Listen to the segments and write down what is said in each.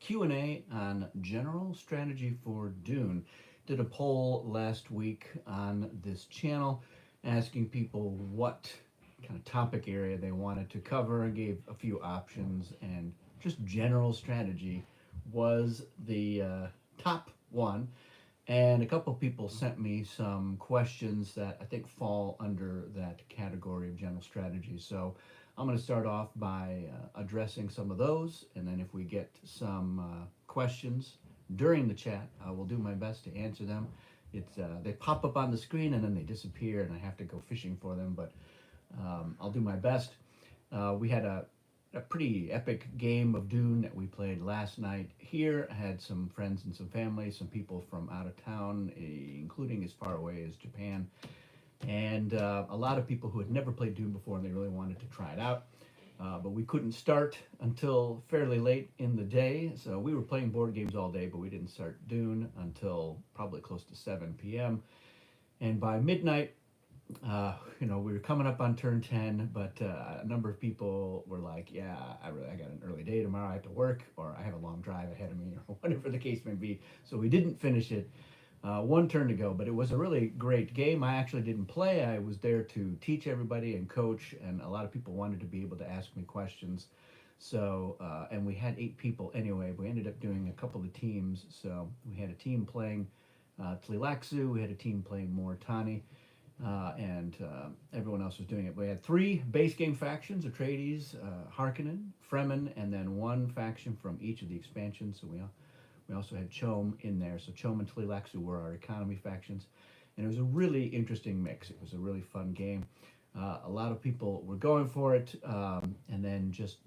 Q&A on general strategy for Dune. Did a poll last week on this channel asking people what kind of topic area they wanted to cover and gave a few options, and just general strategy was the top one. And a couple people sent me some questions that I think fall under that category of general strategy. So I'm going to start off by addressing some of those, and then if we get some questions during the chat, I will do my best to answer them. They pop up on the screen and then they disappear, and I have to go fishing for them, but I'll do my best. We had a pretty epic game of Dune that we played last night here. I had some friends and some family, some people from out of town, including as far away as Japan, and a lot of people who had never played Dune before, and they really wanted to try it out. But we couldn't start until fairly late in the day, so we were playing board games all day, but we didn't start Dune until probably close to 7 p.m. And by midnight, we were coming up on turn 10, but a number of people were like, yeah, I got an early day tomorrow, I have to work, or I have a long drive ahead of me, or whatever the case may be. So we didn't finish it. One turn to go, but it was a really great game. I actually didn't play. I was there to teach everybody and coach, and a lot of people wanted to be able to ask me questions. So, and we had 8 people anyway. We ended up doing a couple of teams. So we had a team playing Tlilaxu, we had a team playing Moritani, and everyone else was doing it. We had 3 base game factions: Atreides, Harkonnen, Fremen, and then 1 faction from each of the expansions. So we also had Chom in there. So Chom and Tlilaxu were our economy factions, and it was a really interesting mix. It was a really fun game. A lot of people were going for it, and then just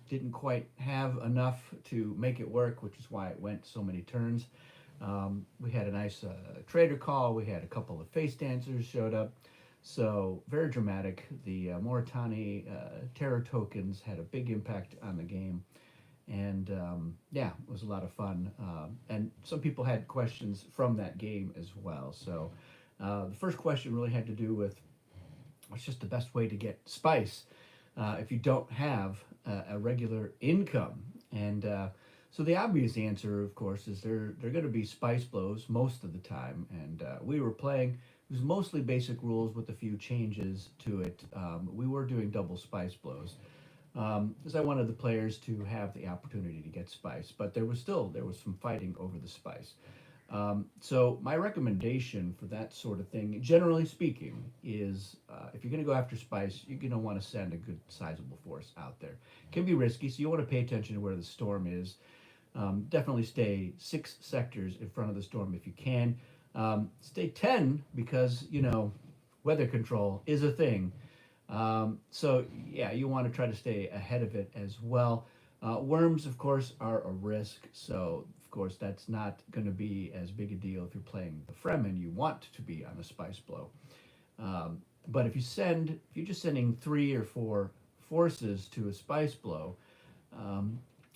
didn't quite have enough to make it work, which is why it went so many turns. We had a nice trader call. We had a couple of face dancers showed up. So very dramatic. The Moritani terror tokens had a big impact on the game. And it was a lot of fun. And some people had questions from that game as well. So the first question really had to do with what's just the best way to get spice if you don't have a regular income. And so the obvious answer, of course, is they're going to be spice blows most of the time. And we were playing, it was mostly basic rules with a few changes to it. We were doing double spice blows, because I wanted the players to have the opportunity to get spice, but there was some fighting over the spice. So my recommendation for that sort of thing, generally speaking, is if you're going to go after spice, you're going to want to send a good sizable force out there. It can be risky, so you want to pay attention to where the storm is. Definitely stay 6 sectors in front of the storm if you can. Stay 10 because, weather control is a thing. So yeah, you want to try to stay ahead of it as well. Worms, of course, are a risk. So of course, that's not going to be as big a deal if you're playing the Fremen. You want to be on a spice blow. But if you're just sending 3 or 4 forces to a spice blow,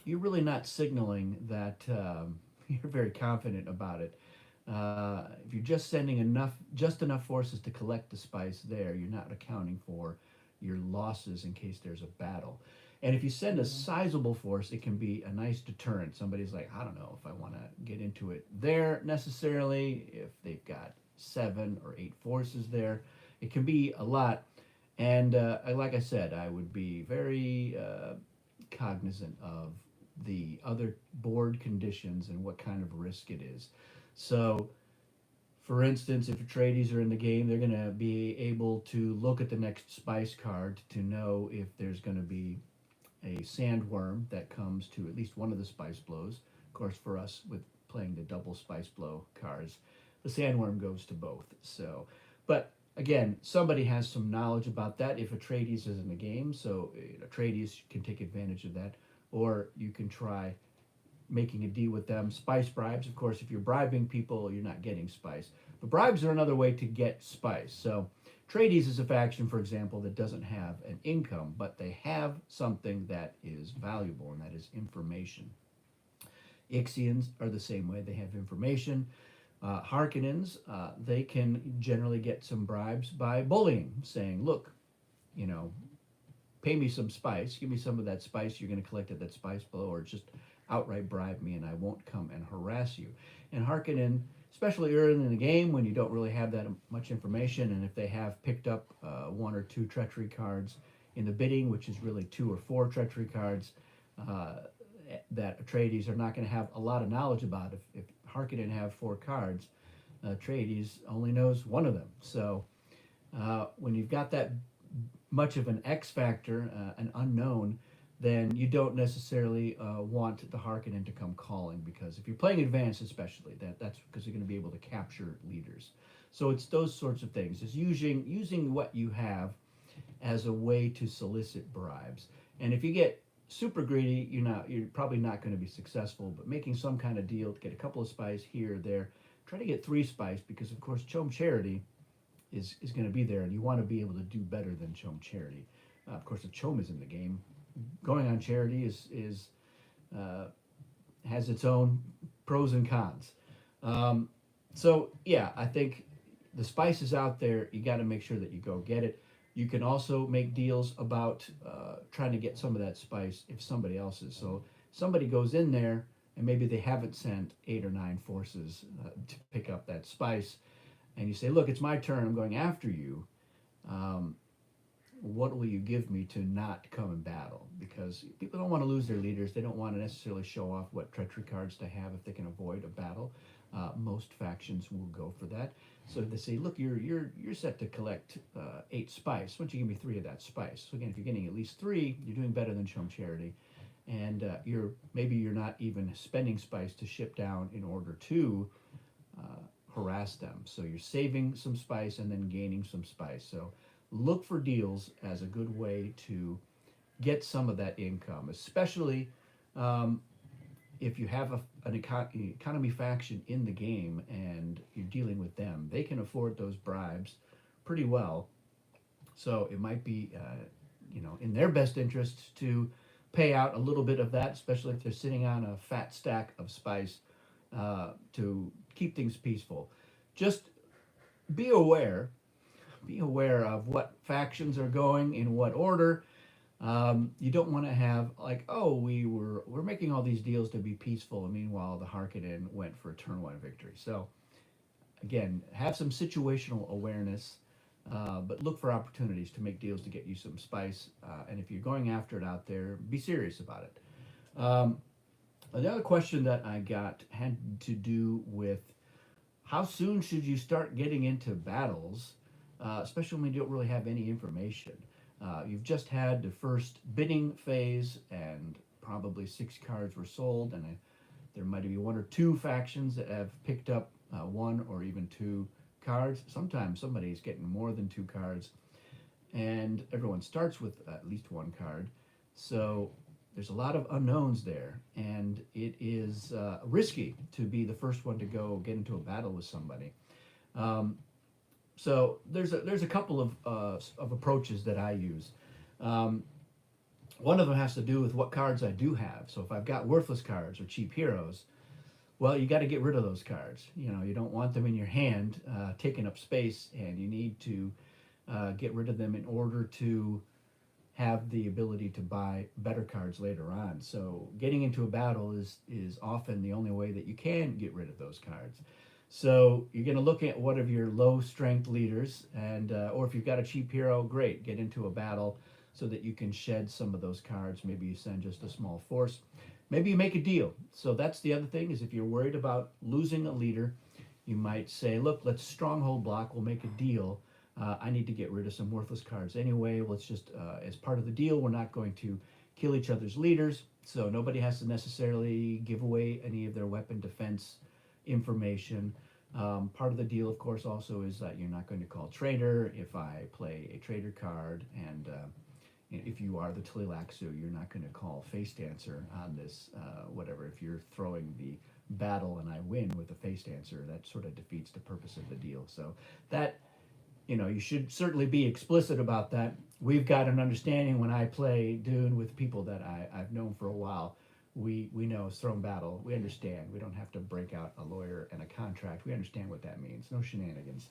you're really not signaling that you're very confident about it. If you're just sending just enough forces to collect the spice there, you're not accounting for your losses in case there's a battle. And if you send a sizable force, it can be a nice deterrent. Somebody's like, I don't know if I want to get into it there necessarily. If they've got 7 or 8 forces there, it can be a lot. And like I said, I would be very cognizant of the other board conditions and what kind of risk it is. So, for instance, if Atreides are in the game, they're going to be able to look at the next spice card to know if there's going to be a sandworm that comes to at least one of the spice blows. Of course, for us, with playing the double spice blow cards, the sandworm goes to both. So, but again, somebody has some knowledge about that if Atreides is in the game, so Atreides can take advantage of that, or you can try making a deal with them. Spice bribes, of course, if you're bribing people, you're not getting spice. But bribes are another way to get spice. So Atreides is a faction, for example, that doesn't have an income, but they have something that is valuable, and that is information. Ixians are the same way. They have information. Harkonnens, they can generally get some bribes by bullying, saying, look, pay me some spice, give me some of that spice you're going to collect at that spice blow, or just outright bribe me and I won't come and harass you. And Harkonnen, especially early in the game when you don't really have that much information, and if they have picked up one or two treachery cards in the bidding, which is really two or four treachery cards, uh, that Atreides are not going to have a lot of knowledge about. If Harkonnen have four cards, Atreides only knows one of them. So when you've got that much of an X factor, an unknown, then you don't necessarily want the Harkonnen to come calling, because if you're playing advanced, especially that's because you're going to be able to capture leaders. So it's those sorts of things. It's using what you have as a way to solicit bribes. And if you get super greedy, you're probably not going to be successful. But making some kind of deal to get a couple of spies here or there, try to get three spies, because of course Chom Charity is going to be there, and you want to be able to do better than Chom Charity. Of course, the Chom is in the game. Going on Charity is uh, has its own pros and cons. So yeah, I think the spice is out there. You got to make sure that you go get it. You can also make deals about trying to get some of that spice if somebody else is. So somebody goes in there and maybe they haven't sent 8 or 9 forces to pick up that spice, and you say, "Look, it's my turn. I'm going after you. Um, what will you give me to not come in battle?" Because people don't want to lose their leaders. They don't want to necessarily show off what treachery cards to have if they can avoid a battle. Most factions will go for that. So they say, "Look, you're set to collect 8 spice. Why don't you give me 3 of that spice?" So again, if you're getting at least 3, you're doing better than Chom Charity, and you're not even spending spice to ship down in order to uh, harass them. So you're saving some spice and then gaining some spice. So look for deals as a good way to get some of that income, especially um, if you have economy faction in the game and you're dealing with them. They can afford those bribes pretty well. So it might be, in their best interest to pay out a little bit of that, especially if they're sitting on a fat stack of spice to keep things peaceful. Just be aware be aware of what factions are going in what order. You don't want to have like, oh, we're making all these deals to be peaceful, and meanwhile the Harkonnen went for a turn one victory. So again, have some situational awareness, but look for opportunities to make deals to get you some spice. And if you're going after it out there, be serious about it. Um, Another question that I got had to do with how soon should you start getting into battles, especially when you don't really have any information. You've just had the first bidding phase, and probably 6 cards were sold, and there might be 1 or 2 factions that have picked up 1 or even 2 cards. Sometimes somebody's getting more than 2 cards, and everyone starts with at least 1 card. So there's a lot of unknowns there, and it is risky to be the first one to go get into a battle with somebody. Um, so there's a couple of approaches that I use. Um, One of them has to do with what cards I do have. So if I've got worthless cards or cheap heroes, well, you got to get rid of those cards. You don't want them in your hand, taking up space, and you need to get rid of them in order to have the ability to buy better cards later on. So getting into a battle is often the only way that you can get rid of those cards. So you're going to look at what of your low strength leaders, and or if you've got a cheap hero, great, get into a battle so that you can shed some of those cards. Maybe you send just a small force. Maybe you make a deal. So that's the other thing, is if you're worried about losing a leader, you might say, look, let's stronghold block. We'll make a deal. I need to get rid of some worthless cards anyway. Let's just, as part of the deal, we're not going to kill each other's leaders. So nobody has to necessarily give away any of their weapon defense information. Part of the deal, of course, also is that you're not going to call traitor if I play a traitor card, and if you are the Tlilaxu, you're not going to call face dancer on this, whatever. If you're throwing the battle and I win with a face dancer, that sort of defeats the purpose of the deal. So that, you should certainly be explicit about that. We've got an understanding when I play Dune with people that I've known for a while. We know it's thrown battle. We understand. We don't have to break out a lawyer and a contract. We understand what that means. No shenanigans.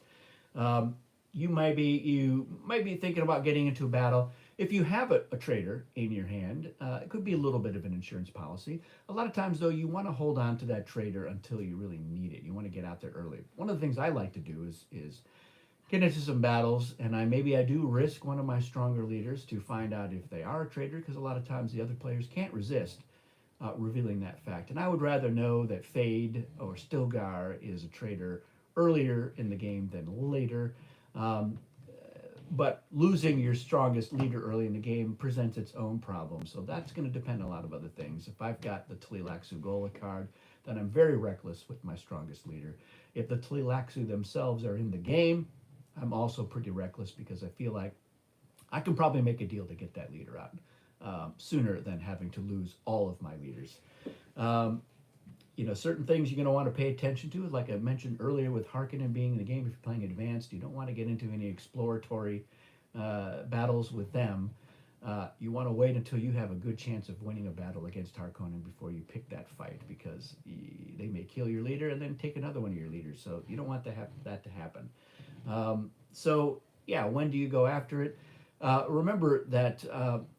Um, you might be thinking about getting into a battle. If you have a trader in your hand, it could be a little bit of an insurance policy. A lot of times, though, you want to hold on to that trader until you really need it. You want to get out there early. One of the things I like to do is get into some battles, and I do risk one of my stronger leaders to find out if they are a trader, because a lot of times the other players can't resist revealing that fact. And I would rather know that Fade or Stilgar is a trader earlier in the game than later. Um, but losing your strongest leader early in the game presents its own problems. So that's going to depend on a lot of other things. If I've got the Tleilaxu Gola card, then I'm very reckless with my strongest leader. If the Tleilaxu themselves are in the game, I'm also pretty reckless because I feel like I can probably make a deal to get that leader out sooner than having to lose all of my leaders. Um, certain things you're going to want to pay attention to, like I mentioned earlier with Harkonnen being in the game. If you're playing advanced, you don't want to get into any exploratory battles with them. You want to wait until you have a good chance of winning a battle against Harkonnen before you pick that fight, because they may kill your leader and then take another one of your leaders. So you don't want that to happen. So yeah, when do you go after it? Remember that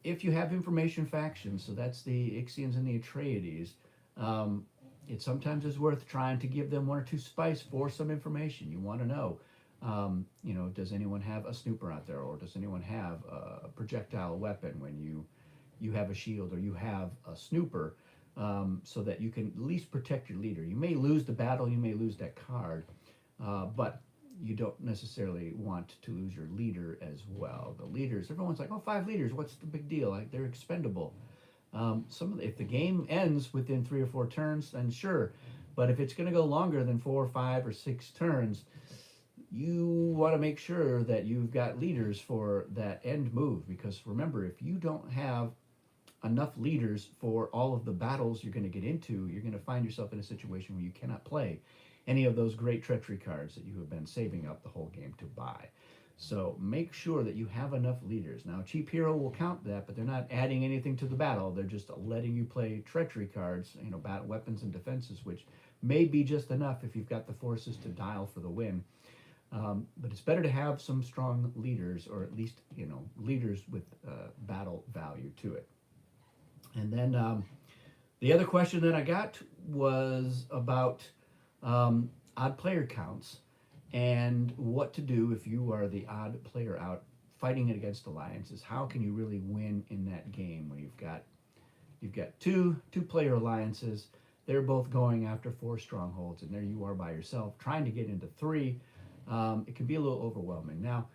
if you have information factions, so that's the Ixians and the Atreides, it sometimes is worth trying to give them one or two spice for some information. You want to know, does anyone have a snooper out there, or does anyone have a projectile weapon when you have a shield or you have a snooper, so that you can at least protect your leader. You may lose the battle, you may lose that card, but you don't necessarily want to lose your leader as well. The leaders, everyone's like, oh, 5 leaders, what's the big deal? Like, they're expendable. If the game ends within 3 or 4 turns, then sure. But if it's going to go longer than 4, 5, or 6 turns, you want to make sure that you've got leaders for that end move. Because remember, if you don't have enough leaders for all of the battles you're going to get into, you're going to find yourself in a situation where you cannot play any of those great treachery cards that you have been saving up the whole game to buy. So make sure that you have enough leaders. Now, Cheap Hero will count that, but they're not adding anything to the battle. They're just letting you play treachery cards, battle weapons and defenses, which may be just enough if you've got the forces to dial for the win. But it's better to have some strong leaders, or at least, leaders with battle value to it. And then the other question that I got was about odd player counts and what to do if you are the odd player out fighting it against alliances. How can you really win in that game when you've got two player alliances? They're both going after 4 strongholds, and there you are by yourself trying to get into 3. It can be a little overwhelming. Now,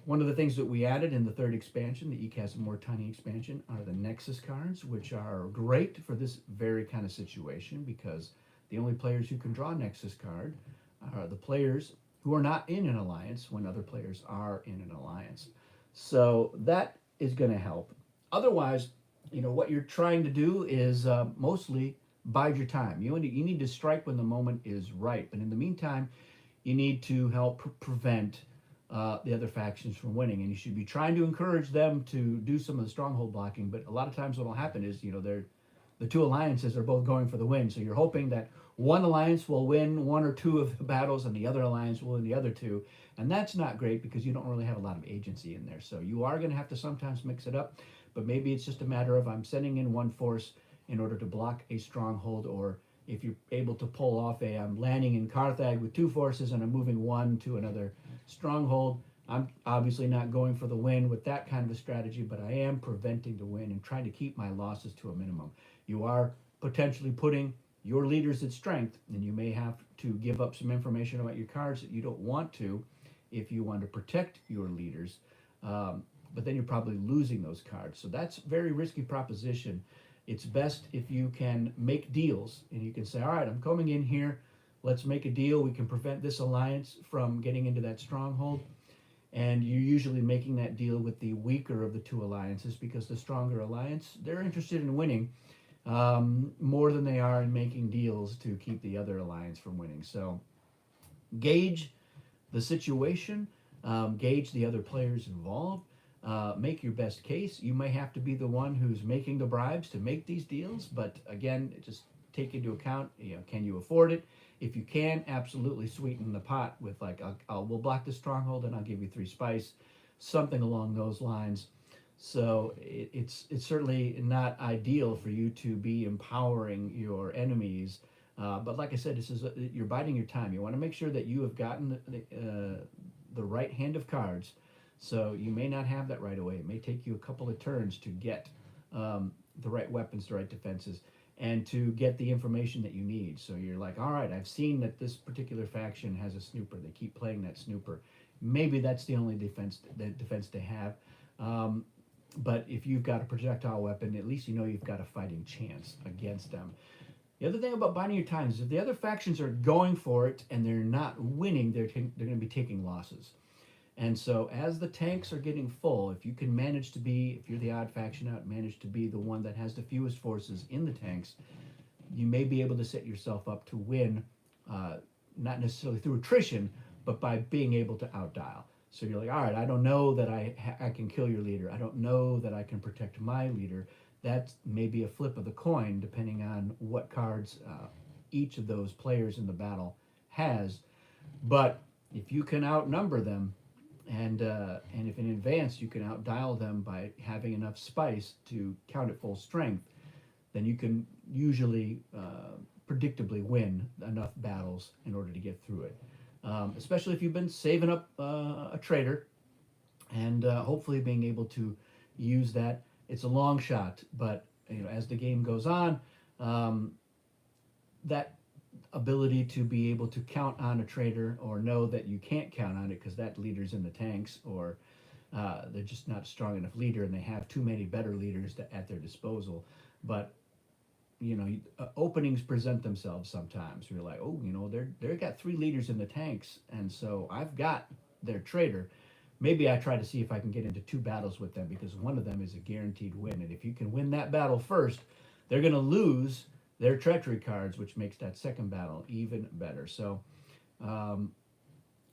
one of the things that we added in the 3rd expansion, the ECAS More Tiny expansion, are the Nexus cards, which are great for this very kind of situation, because the only players who can draw Nexus card are the players who are not in an alliance when other players are in an alliance. So that is going to help. Otherwise, what you're trying to do is mostly bide your time. You need to strike when the moment is right. But in the meantime, you need to help prevent the other factions from winning. And you should be trying to encourage them to do some of the stronghold blocking. But a lot of times what will happen is, the 2 alliances are both going for the win. So you're hoping that one alliance will win 1 or 2 of the battles and the other alliance will win the other 2. And that's not great, because you don't really have a lot of agency in there. So you are going to have to sometimes mix it up. But maybe it's just a matter of, I'm sending in 1 force in order to block a stronghold, or if you're able to pull off I'm landing in Carthage with 2 forces and I'm moving 1 to another stronghold. I'm obviously not going for the win with that kind of a strategy, but I am preventing the win and trying to keep my losses to a minimum. You are potentially putting your leaders at strength, and you may have to give up some information about your cards that you don't want to if you want to protect your leaders. But then you're probably losing those cards. So that's a very risky proposition. It's best if you can make deals, and you can say, all right, I'm coming in here. Let's make a deal. We can prevent this alliance from getting into that stronghold. And you're usually making that deal with the weaker of the 2 alliances, because the stronger alliance, they're interested in winning more than they are in making deals to keep the other alliance from winning. So gauge the situation, gauge the other players involved, make your best case. You may have to be the one who's making the bribes to make these deals, but again, take into account, can you afford it? If you can, absolutely sweeten the pot with like, we'll block the stronghold and I'll give you 3 spice, something along those lines. So it's certainly not ideal for you to be empowering your enemies. But like I said, you're biding your time. You want to make sure that you have gotten the right hand of cards. So you may not have that right away. It may take you a couple of turns to get the right weapons, the right defenses, and to get the information that you need. So you're like, all right, I've seen that this particular faction has a snooper. They keep playing that snooper. Maybe that's the only defense they have. But if you've got a projectile weapon, at least you know you've got a fighting chance against them. The other thing about biding your time is if the other factions are going for it and they're not winning, they're going to be taking losses. And so as the tanks are getting full, if you can manage to be, if you're the odd faction out, manage to be the one that has the fewest forces in the tanks, you may be able to set yourself up to win, not necessarily through attrition, but by being able to outdial. So you're like, all right, I don't know that I can kill your leader. I don't know that I can protect my leader. That may be a flip of the coin, depending on what cards each of those players in the battle has. But if you can outnumber them, and if in advance you can outdial them by having enough spice to count at full strength, then you can usually predictably win enough battles in order to get through it. Especially if you've been saving up a trader and hopefully being able to use that. It's a long shot, but as the game goes on, that ability to be able to count on a trader or know that you can't count on it because that leader's in the tanks, or they're just not a strong enough leader and they have too many better leaders at their disposal. But openings present themselves sometimes. You're like, oh, they've got 3 leaders in the tanks, and so I've got their trader. Maybe I try to see if I can get into 2 battles with them because one of them is a guaranteed win. And if you can win that battle first, they're going to lose their treachery cards, which makes that second battle even better. So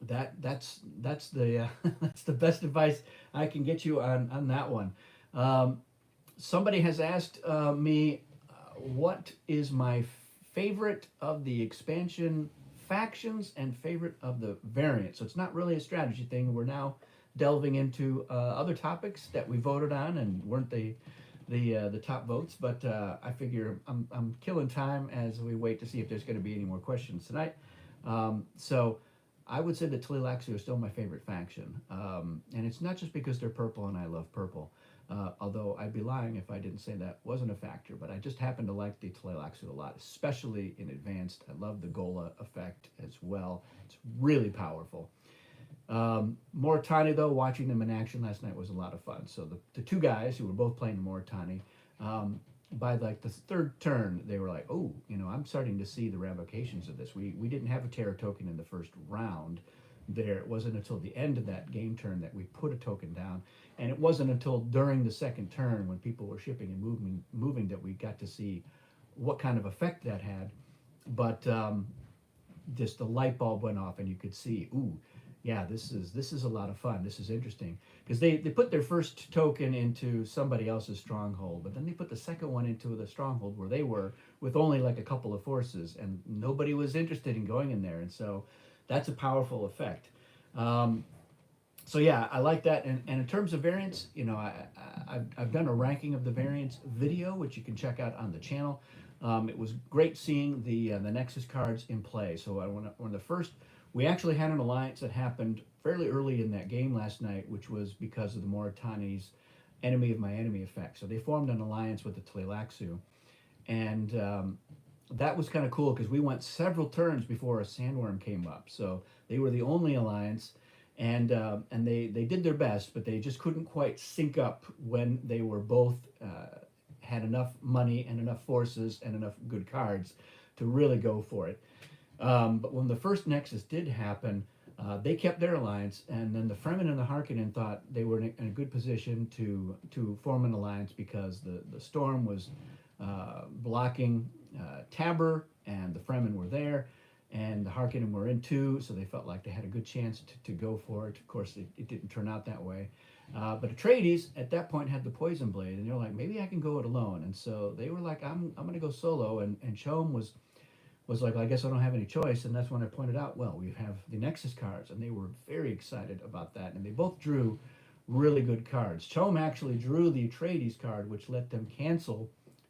that's the that's the best advice I can get you on that one. Somebody has asked me what is my favorite of the expansion factions and favorite of the variants. So it's not really a strategy thing. We're now delving into other topics that we voted on and weren't the top votes, but I figure I'm killing time as we wait to see if there's going to be any more questions tonight. So I would say that Tleilaxu is still my favorite faction, and it's not just because they're purple and I love purple. Although I'd be lying if I didn't say that wasn't a factor, but I just happen to like the Tleilaxu a lot, especially in advanced. I love the Gola effect as well. It's really powerful. Mauritani, though, watching them in action last night was a lot of fun. So the 2 guys who were both playing Mauritani, by like the 3rd turn, they were like, oh, I'm starting to see the ramifications of this. We didn't have a terror token in the first round. There, it wasn't until the end of that game turn that we put a token down, and it wasn't until during the 2nd turn when people were shipping and moving that we got to see what kind of effect that had. But just the light bulb went off, and you could see, ooh, yeah, this is a lot of fun. This is interesting because they put their first token into somebody else's stronghold, but then they put the second one into the stronghold where they were with only like a couple of forces, and nobody was interested in going in there, and so that's a powerful effect. So yeah, I like that. And in terms of variants, I've done a ranking of the variants video, which you can check out on the channel. It was great seeing the Nexus cards in play. So when the first, we actually had an alliance that happened fairly early in that game last night, which was because of the Mauritani's enemy of my enemy effect. So they formed an alliance with the Tleilaxu, and that was kind of cool because we went several turns before a sandworm came up. So they were the only alliance, and they did their best, but they just couldn't quite sync up when they were both had enough money and enough forces and enough good cards to really go for it. But when the first Nexus did happen, they kept their alliance, and then the Fremen and the Harkonnen thought they were in a good position to form an alliance because the Storm was blocking Tabor, and the Fremen were there, and the Harkonnen were in too, so they felt like they had a good chance to go for it. Of course, it didn't turn out that way. But Atreides at that point had the poison blade, and they're like, maybe I can go it alone. And so they were like, I'm going to go solo. And Chom was like, well, I guess I don't have any choice. And that's when I pointed out, well, we have the Nexus cards, and they were very excited about that. And they both drew really good cards. Chom actually drew the Atreides card, which let them cancel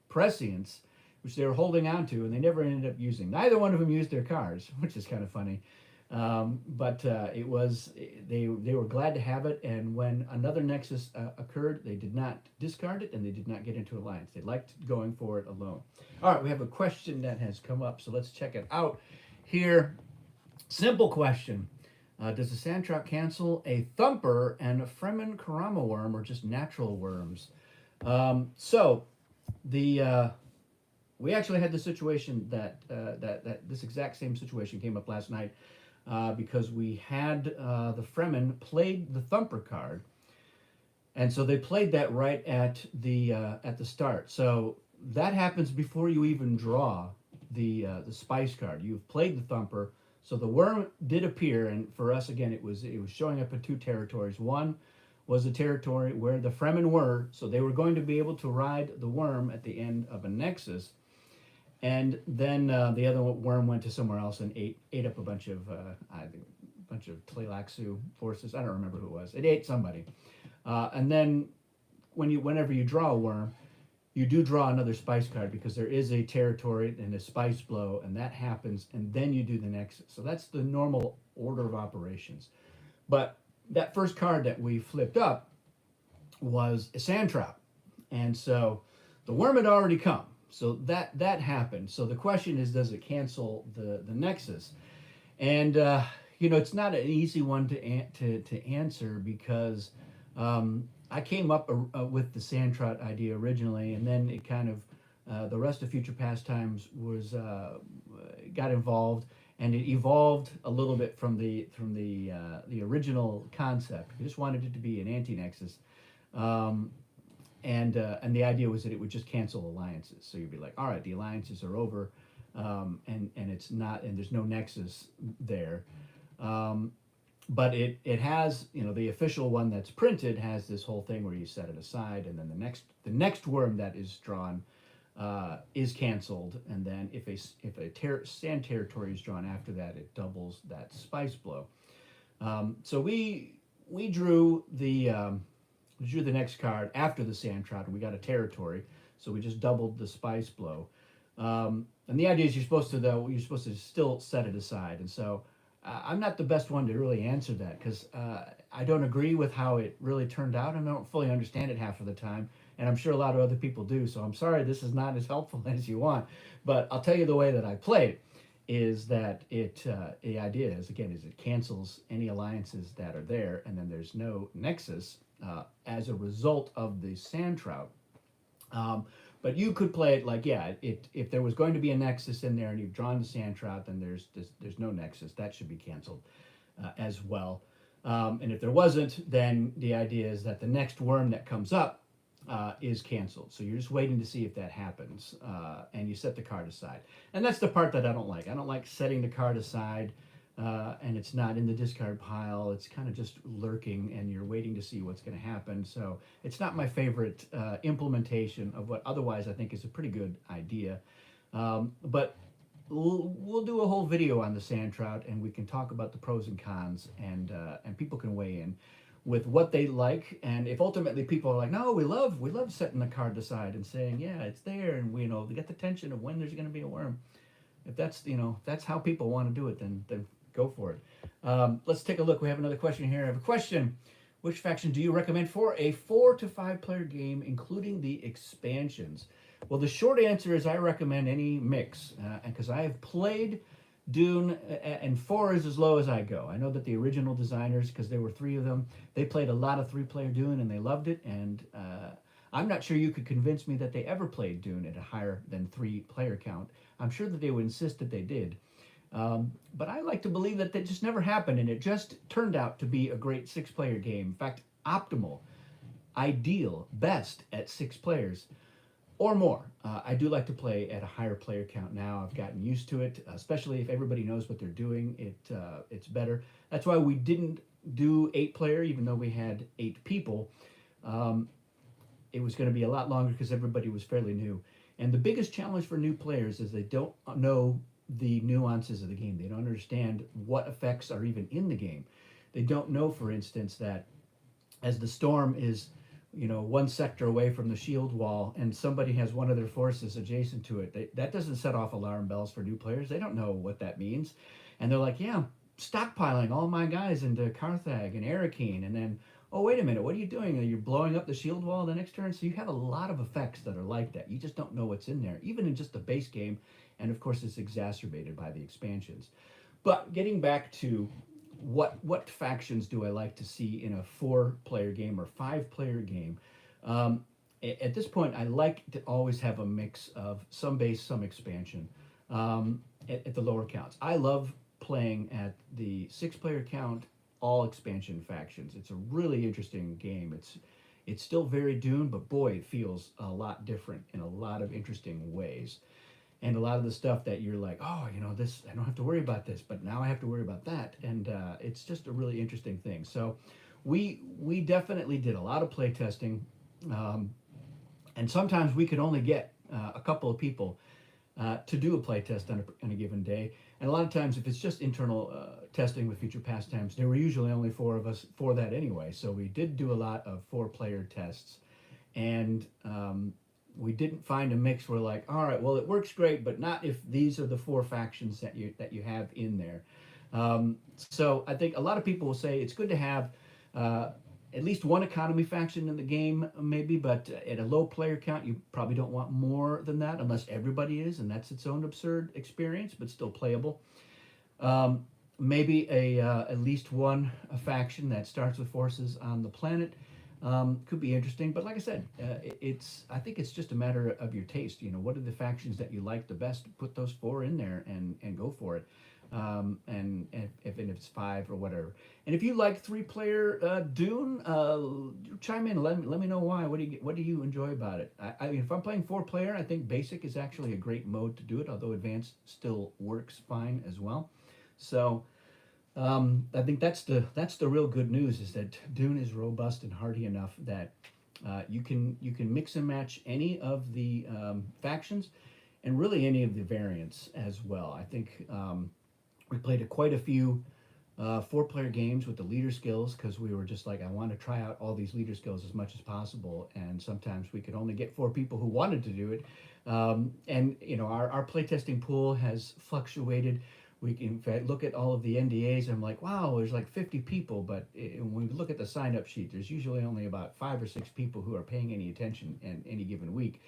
Prescience, which they were holding on to, and they never ended up using. Neither one of them used their cards, which is kind of funny. But it was they were glad to have it, and when another Nexus occurred, they did not discard it, and they did not get into alliance. They liked going for it alone. All right, we have a question that has come up, so let's check it out here. Simple question. Does the sand trout cancel a thumper and a Fremen Karama worm, or just natural worms? So the we actually had the situation that this exact same situation came up last night because we had the Fremen played the thumper card, and so they played that right at the start. So that happens before you even draw the spice card. You've played the thumper. So the worm did appear, and for us again, it was showing up in two territories. One was a territory where the Fremen were, so they were going to be able to ride the worm at the end of a Nexus, and then the other worm went to somewhere else and ate up a bunch of Tleilaxu forces. I don't remember who it was. It ate somebody, and then whenever you draw a worm, you do draw another spice card because there is a territory and a spice blow, and that happens, and then you do the Nexus. So that's the normal order of operations. But that first card that we flipped up was a sand trout, and so the worm had already come. So that happened. So the question is, does it cancel the Nexus? And it's not an easy one to answer because I came up with the sand trout idea originally, and then it kind of the rest of Future Pastimes was got involved, and it evolved a little bit from the original concept. We just wanted it to be an anti-Nexus, and the idea was that it would just cancel alliances. So you'd be like, all right, the alliances are over, and it's not, and there's no Nexus there. But it has, the official one that's printed has this whole thing where you set it aside, and then the next worm that is drawn is canceled, and then if a sand territory is drawn after that, it doubles that spice blow. So we drew the next card after the sand trout, and we got a territory, so we just doubled the spice blow. And the idea is you're supposed to still set it aside, and so. I'm not the best one to really answer that because I don't agree with how it really turned out, and I don't fully understand it half of the time, and I'm sure a lot of other people do. So I'm sorry this is not as helpful as you want, but I'll tell you the way that I play it is that the idea is it cancels any alliances that are there, and then there's no Nexus as a result of the sand trout. But you could play it like, if there was going to be a Nexus in there and you've drawn the sand trout, then there's no Nexus. That should be canceled as well. And if there wasn't, then the idea is that the next worm that comes up is canceled. So you're just waiting to see if that happens, and you set the card aside. And that's the part that I don't like. I don't like setting the card aside, and it's not in the discard pile. It's kind of just lurking, and you're waiting to see what's going to happen. So it's not my favorite implementation of what otherwise I think is a pretty good idea. But we'll do a whole video on the sand trout, and we can talk about the pros and cons, and people can weigh in with what they like. And if ultimately people are like, no, we love setting the card aside and saying, yeah, it's there, and we get the tension of when there's going to be a worm. If that's how people want to do it, then go for it. Let's take a look. We have another question here. I have a question. Which faction do you recommend for a 4 to 5 player game, including the expansions? Well, the short answer is I recommend any mix, because I have played Dune, and 4 is as low as I go. I know that the original designers, because there were 3 of them, they played a lot of 3-player Dune, and they loved it, and I'm not sure you could convince me that they ever played Dune at a higher than 3-player count. I'm sure that they would insist that they did. But I like to believe that just never happened, and it just turned out to be a great 6-player game. In fact, optimal, ideal, best at 6 players or more. I do like to play at a higher player count now. I've gotten used to it, especially if everybody knows what they're doing. It's better. That's why we didn't do 8 player, even though we had 8 people. Um, it was going to be a lot longer because everybody was fairly new. And the biggest challenge for new players is they don't know the nuances of the game. They don't understand what effects are even in the game. They don't know, for instance, that as the storm is, one sector away from the shield wall and somebody has one of their forces adjacent to it, that doesn't set off alarm bells for new players. They don't know what that means. And they're like, yeah, I'm stockpiling all my guys into Carthag and Arakeen. And then, oh, wait a minute, what are you doing? You're blowing up the shield wall the next turn? So you have a lot of effects that are like that. You just don't know what's in there, even in just the base game. And of course, it's exacerbated by the expansions. But getting back to what factions do I like to see in a 4 player game or 5 player game? Um, at this point, I like to always have a mix of some base, some expansion at the lower counts. I love playing at the 6 player count, all expansion factions. It's a really interesting game. It's still very Dune, but boy, it feels a lot different in a lot of interesting ways. And a lot of the stuff that you're like, oh, this, I don't have to worry about this, but now I have to worry about that. And it's just a really interesting thing. So we definitely did a lot of play testing. Um, and sometimes we could only get a couple of people to do a play test on a given day. And a lot of times, if it's just internal testing with future pastimes, there were usually only 4 of us for that anyway. So we did do a lot of 4 player tests. And we didn't find a mix where like, all right, well, it works great, but not if these are the 4 factions that you have in there. So I think a lot of people will say it's good to have at least one economy faction in the game, maybe, but at a low player count, you probably don't want more than that unless everybody is, and that's its own absurd experience, but still playable. Maybe at least one a faction that starts with forces on the planet could be interesting. But like I said, I think it's just a matter of your taste. What are the factions that you like the best? Put those 4 in there and go for it. And if it's 5 or whatever. And if you like 3 player Dune, chime in. Let me know why. What do you enjoy about it? I mean, if I'm playing 4 player, I think basic is actually a great mode to do it. Although advanced still works fine as well. So I think that's the real good news, is that Dune is robust and hardy enough that you can mix and match any of the factions, and really any of the variants as well. I think we played quite a few 4 player games with the leader skills, because we were just like, I want to try out all these leader skills as much as possible, and sometimes we could only get 4 people who wanted to do it. And our playtesting pool has fluctuated. We can, in fact, look at all of the NDAs, and I'm like, wow, there's like 50 people, but when we look at the sign-up sheet, there's usually only about 5 or 6 people who are paying any attention in any given week,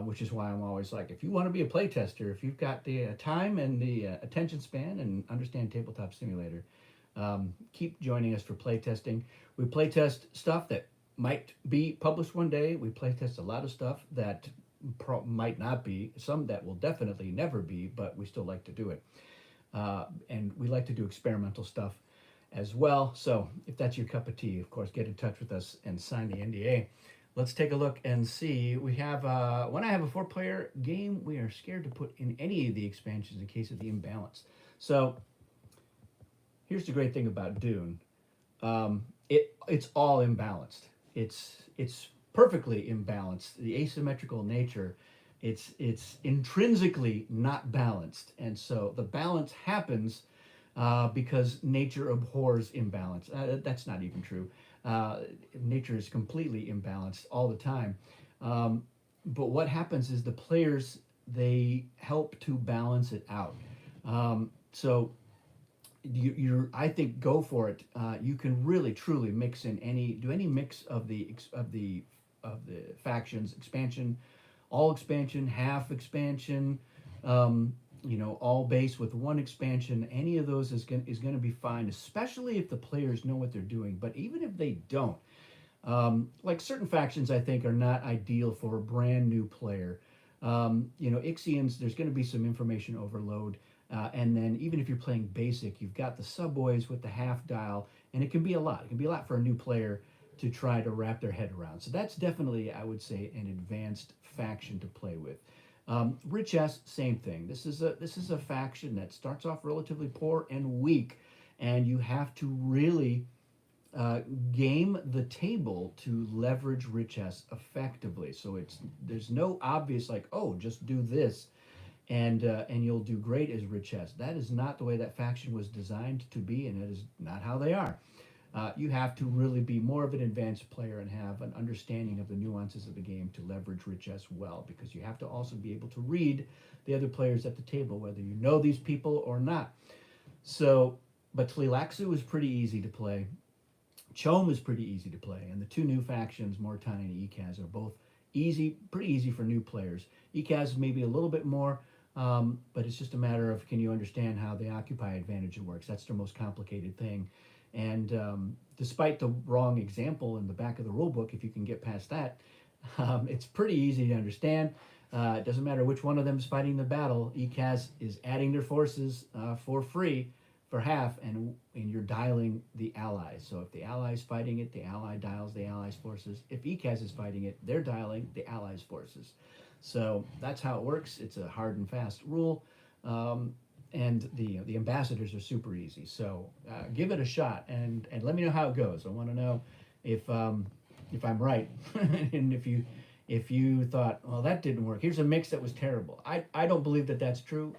which is why I'm always like, if you want to be a playtester, if you've got the time and the attention span and understand Tabletop Simulator, keep joining us for playtesting. We playtest stuff that might be published one day. We playtest a lot of stuff that might not be, some that will definitely never be, but we still like to do it. And we like to do experimental stuff as well. So if that's your cup of tea, of course, get in touch with us and sign the NDA. Let's take a look and see. We have, when I have a 4 player game, we are scared to put in any of the expansions in case of the imbalance. So here's the great thing about Dune. It's all imbalanced. It's perfectly imbalanced. The asymmetrical nature, it's intrinsically not balanced, and so the balance happens because nature abhors imbalance. That's not even true. Nature is completely imbalanced all the time. But what happens is the players, they help to balance it out. So I think, go for it. You can really truly mix in any mix of the factions, expansion, all expansion, half expansion, all base with one expansion. Any of those is going to be fine, especially if the players know what they're doing. But even if they don't, like certain factions, I think are not ideal for a brand new player. Ixians, there's going to be some information overload. And then even if you're playing basic, you've got the subboys with the half dial, and it can be a lot. It can be a lot for a new player to try to wrap their head around. So that's definitely, I would say, an advanced faction to play with. Rich S, same thing. This is a faction that starts off relatively poor and weak, and you have to really uh, game the table to leverage riches effectively. So there's no obvious like, oh, just do this and you'll do great as riches. That is not the way that faction was designed to be, and it is not how they are. You have to really be more of an advanced player and have an understanding of the nuances of the game to leverage riches well, because you have to also be able to read the other players at the table, whether you know these people or not. So, but Tlilaxu is pretty easy to play. Chom is pretty easy to play, and the two new factions, Mortan and Ekaz, are both easy, pretty easy for new players. Ekaz maybe a little bit more, but it's just a matter of can you understand how the occupy advantage works. That's the most complicated thing. And despite the wrong example in the back of the rule book, if you can get past that, it's pretty easy to understand. It doesn't matter which one of them is fighting the battle. ECAS is adding their forces for free for half, and you're dialing the allies. So if the allies fighting it, the ally dials the allies' forces. If ECAS is fighting it, they're dialing the allies' forces. So that's how it works. It's a hard and fast rule. And the ambassadors are super easy. So give it a shot and let me know how it goes. I want to know if I'm right and if you thought, well, that didn't work. Here's a mix that was terrible. I don't believe that that's true.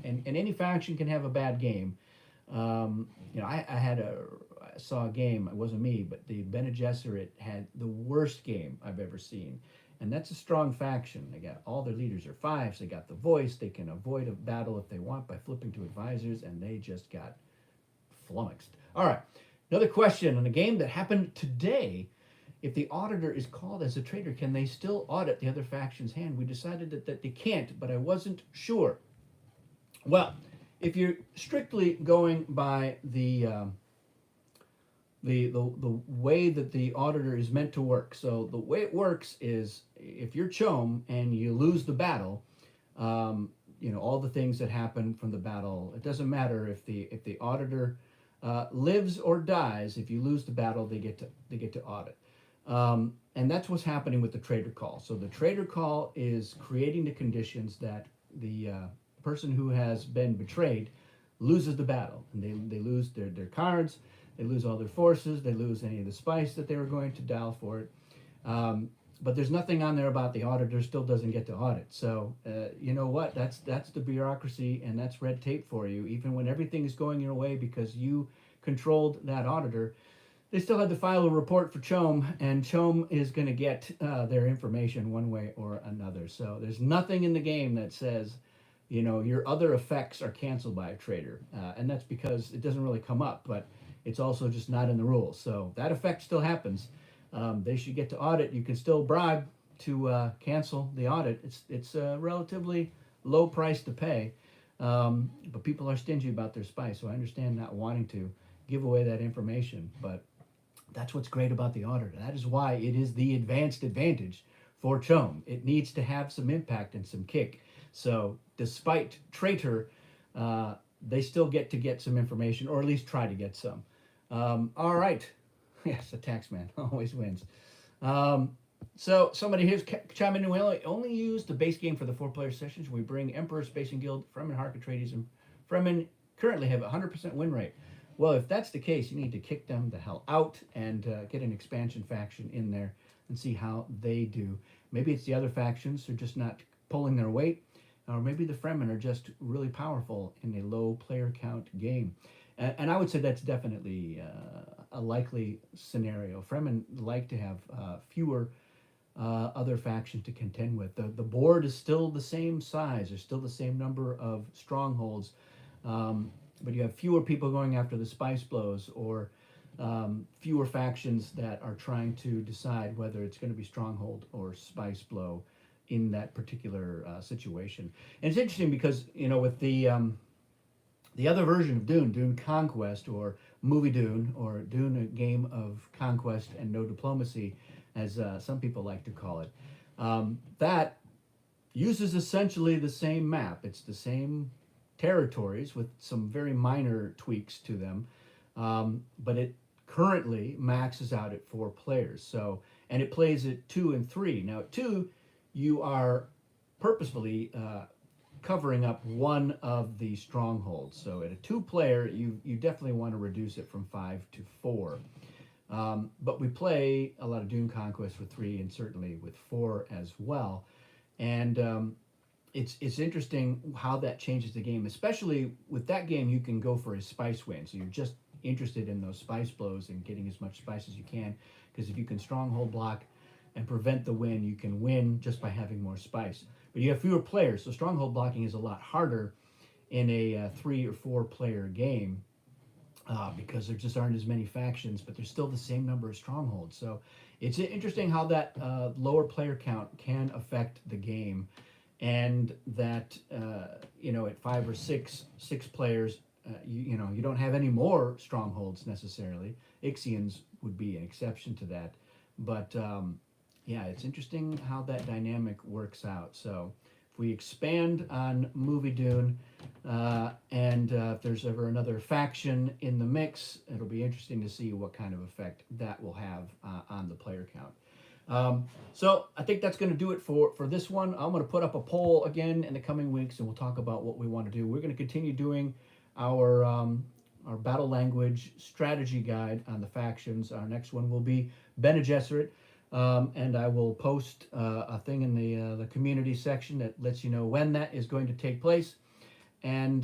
And any faction can have a bad game. I saw a game. It wasn't me, but the Bene Gesserit had the worst game I've ever seen. And that's a strong faction. They got all their leaders are fives. They got the voice. They can avoid a battle if they want by flipping to advisors, and they just got flummoxed. All right, another question on a game that happened today. If the auditor is called as a traitor, can they still audit the other faction's hand? We decided that they can't, but I wasn't sure. Well, if you're strictly going by the way that the auditor is meant to work. So the way it works is if you're Chom and you lose the battle, all the things that happen from the battle. It doesn't matter if the auditor lives or dies. If you lose the battle, they get to audit. And that's what's happening with the traitor call. So the traitor call is creating the conditions that the person who has been betrayed loses the battle, and they lose their cards. They lose all their forces. They lose any of the spice that they were going to dial for it. But there's nothing on there about the auditor still doesn't get to audit. So you know what? That's the bureaucracy, and that's red tape for you. Even when everything is going your way because you controlled that auditor, they still had to file a report for Chom, and Chom is going to get their information one way or another. So there's nothing in the game that says, your other effects are canceled by a traitor, and that's because it doesn't really come up. But it's also just not in the rules. So that effect still happens. They should get to audit. You can still bribe to cancel the audit. It's a relatively low price to pay, but people are stingy about their spice. So I understand not wanting to give away that information, but that's what's great about the auditor. That is why it is the advanced advantage for Chom. It needs to have some impact and some kick. So despite traitor, they still get some information, or at least try to get some. All right. Yes, a taxman always wins. So somebody here's chime in. We only use the base game for the 4-player sessions. We bring Emperor, Spacing Guild, Fremen, Hark Atreides, and Fremen currently have a 100% win rate. Well, if that's the case, you need to kick them the hell out and get an expansion faction in there and see how they do. Maybe it's the other factions who are just not pulling their weight, or maybe the Fremen are just really powerful in a low player count game. And I would say that's definitely a likely scenario. Fremen like to have fewer other factions to contend with. The board is still the same size. There's still the same number of strongholds. But you have fewer people going after the spice blows, or fewer factions that are trying to decide whether it's going to be stronghold or spice blow in that particular situation. And it's interesting because, with the other version of Dune, Dune Conquest, or Movie Dune, or Dune, a game of conquest and no diplomacy, as some people like to call it, that uses essentially the same map. It's the same territories with some very minor tweaks to them, but it currently maxes out at 4 players. So, and it plays at 2 and 3. Now at 2, you are purposefully covering up one of the strongholds. So at a 2-player, you definitely want to reduce it from 5 to 4. But we play a lot of Dune Conquest with 3 and certainly with 4 as well. And it's interesting how that changes the game, especially with that game. You can go for a spice win, so you're just interested in those spice blows and getting as much spice as you can, because if you can stronghold block and prevent the win, you can win just by having more spice. But you have fewer players, so stronghold blocking is a lot harder in a 3 or 4 player game, because there just aren't as many factions, but there's still the same number of strongholds. So it's interesting how that lower player count can affect the game, and that at 5 or 6 players, you don't have any more strongholds necessarily. Ixians would be an exception to that, but yeah, it's interesting how that dynamic works out. So if we expand on Movie Dune, and if there's ever another faction in the mix, it'll be interesting to see what kind of effect that will have on the player count. So I think that's going to do it for this one. I'm going to put up a poll again in the coming weeks, and we'll talk about what we want to do. We're going to continue doing our battle language strategy guide on the factions. Our next one will be Bene Gesserit. And I will post a thing in the community section that lets you know when that is going to take place. And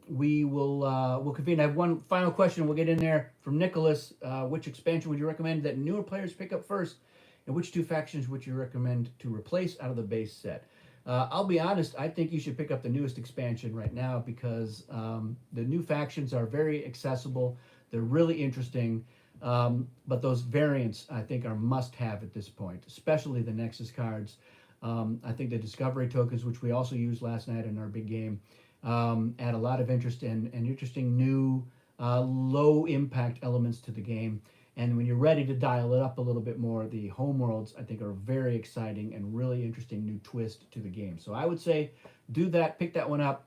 we'll convene. I have one final question. We'll get in there from Nicholas. Which expansion would you recommend that newer players pick up first? And which 2 factions would you recommend to replace out of the base set? I'll be honest, I think you should pick up the newest expansion right now, because the new factions are very accessible. They're really interesting. But those variants, I think, are must-have at this point, especially the Nexus cards. I think the Discovery tokens, which we also used last night in our big game, add a lot of interest and interesting new low-impact elements to the game. And when you're ready to dial it up a little bit more, the homeworlds, I think, are very exciting and really interesting new twist to the game. So I would say do that, pick that one up.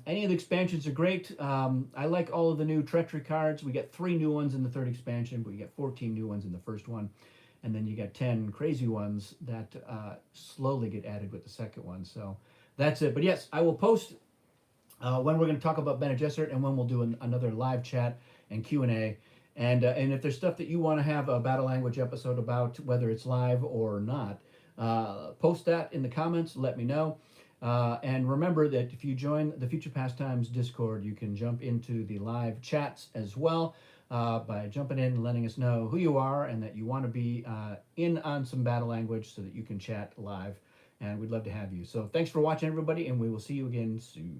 Any of the expansions are great. I like all of the new treachery cards. We get 3 new ones in the 3rd expansion, but we get 14 new ones in the first one. And then you got 10 crazy ones that slowly get added with the second one. So that's it. But yes, I will post when we're going to talk about Bene Gesserit, and when we'll do another live chat and Q&A. And if there's stuff that you want to have a battle language episode about, whether it's live or not, post that in the comments. Let me know. And remember that if you join the Future Pastimes Discord, you can jump into the live chats as well, by jumping in and letting us know who you are and that you want to be in on some battle language so that you can chat live. And we'd love to have you. So thanks for watching, everybody, and we will see you again soon.